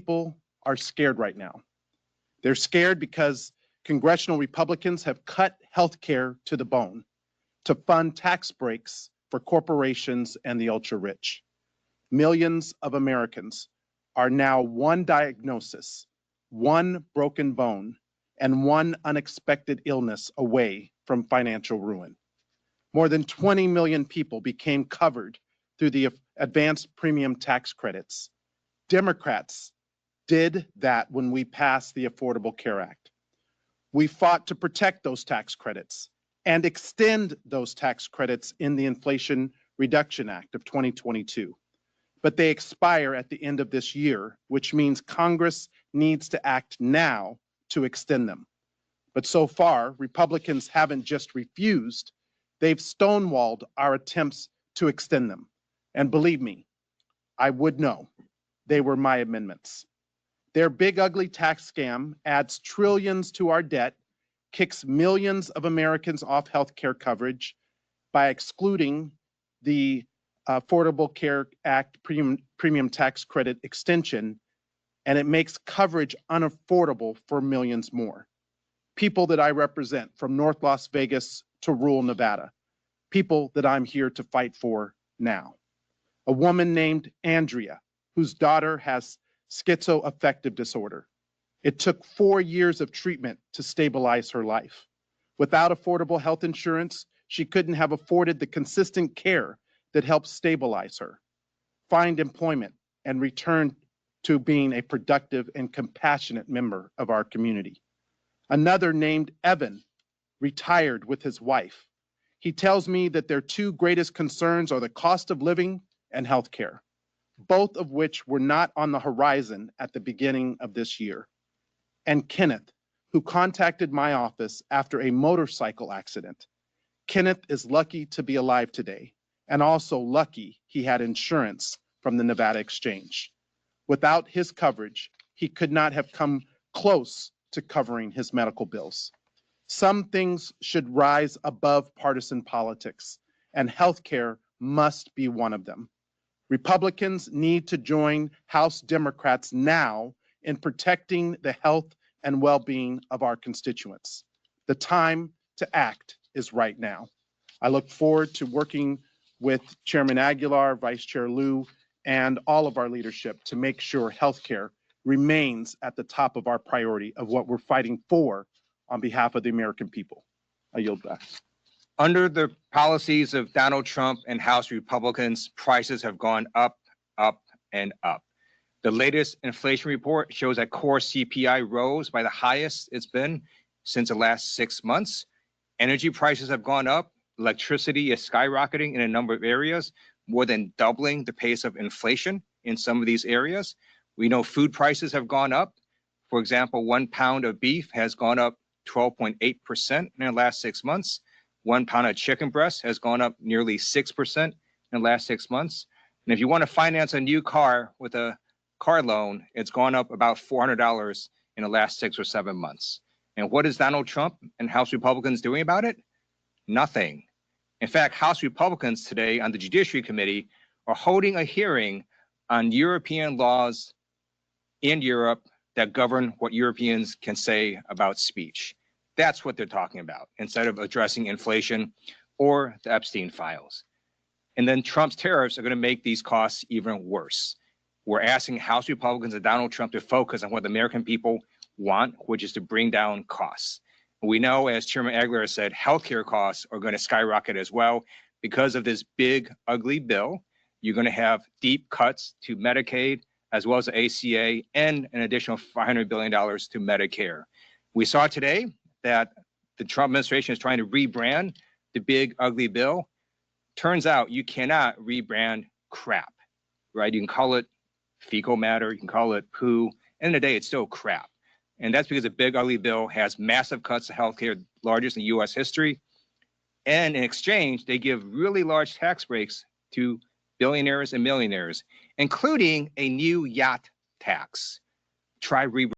people are scared right now. They're scared because congressional Republicans have cut health care to the bone to fund tax breaks for corporations and the ultra-rich. Millions of Americans are now one diagnosis, one broken bone, and one unexpected illness away from financial ruin. More than 20 million people became covered through the advanced premium tax credits. Democrats did that when we passed the Affordable Care Act. We fought to protect those tax credits and extend those tax credits in the Inflation Reduction Act of 2022. But they expire at the end of this year, which means Congress needs to act now to extend them. But so far, Republicans haven't just refused, they've stonewalled our attempts to extend them. And believe me, I would know. They were my amendments. Their big ugly tax scam adds trillions to our debt, kicks millions of Americans off health care coverage by excluding the Affordable Care Act premium tax credit extension, and it makes coverage unaffordable for millions more. People that I represent from North Las Vegas to rural Nevada, people that I'm here to fight for now. A woman named Andrea, whose daughter has schizoaffective disorder. It took 4 years of treatment to stabilize her life. Without affordable health insurance, she couldn't have afforded the consistent care that helps stabilize her, find employment, and return to being a productive and compassionate member of our community. Another named Evan retired with his wife. He tells me that their two greatest concerns are the cost of living and health care, both of which were not on the horizon at the beginning of this year. And Kenneth, who contacted my office after a motorcycle accident. Kenneth is lucky to be alive today, and also lucky he had insurance from the Nevada Exchange. Without his coverage, he could not have come close to covering his medical bills. Some things should rise above partisan politics, and healthcare must be one of them. Republicans need to join House Democrats now in protecting the health and well-being of our constituents. The time to act is right now. I look forward to working with Chairman Aguilar, Vice Chair Lieu, and all of our leadership to make sure healthcare remains at the top of our priority of what we're fighting for on behalf of the American people. I yield back. Under the policies of Donald Trump and House Republicans, prices have gone up, up, and up. The latest inflation report shows that core CPI rose by the highest it's been since the last 6 months. Energy prices have gone up. Electricity is skyrocketing in a number of areas, more than doubling the pace of inflation in some of these areas. We know food prices have gone up. For example, 1 pound of beef has gone up 12.8% in the last 6 months. 1 pound of chicken breast has gone up nearly 6% in the last 6 months. And if you want to finance a new car with a car loan, it's gone up about $400 in the last 6 or 7 months. And what is Donald Trump and House Republicans doing about it? Nothing. In fact, House Republicans today on the Judiciary Committee are holding a hearing on European laws in Europe that govern what Europeans can say about speech. That's what they're talking about, instead of addressing inflation or the Epstein files. And then Trump's tariffs are going to make these costs even worse. We're asking House Republicans and Donald Trump to focus on what the American people want, which is to bring down costs. We know, as Chairman Aguilar said, healthcare costs are going to skyrocket as well because of this big, ugly bill. You're going to have deep cuts to Medicaid, as well as the ACA, and an additional $500 billion to Medicare. We saw today that the Trump administration is trying to rebrand the big, ugly bill. Turns out you cannot rebrand crap, right? You can call it fecal matter, you can call it poo. End of the day, it's still crap. And that's because the big, ugly bill has massive cuts to healthcare, largest in U.S. history. And in exchange, they give really large tax breaks to billionaires and millionaires, including a new yacht tax. Try Rebrand.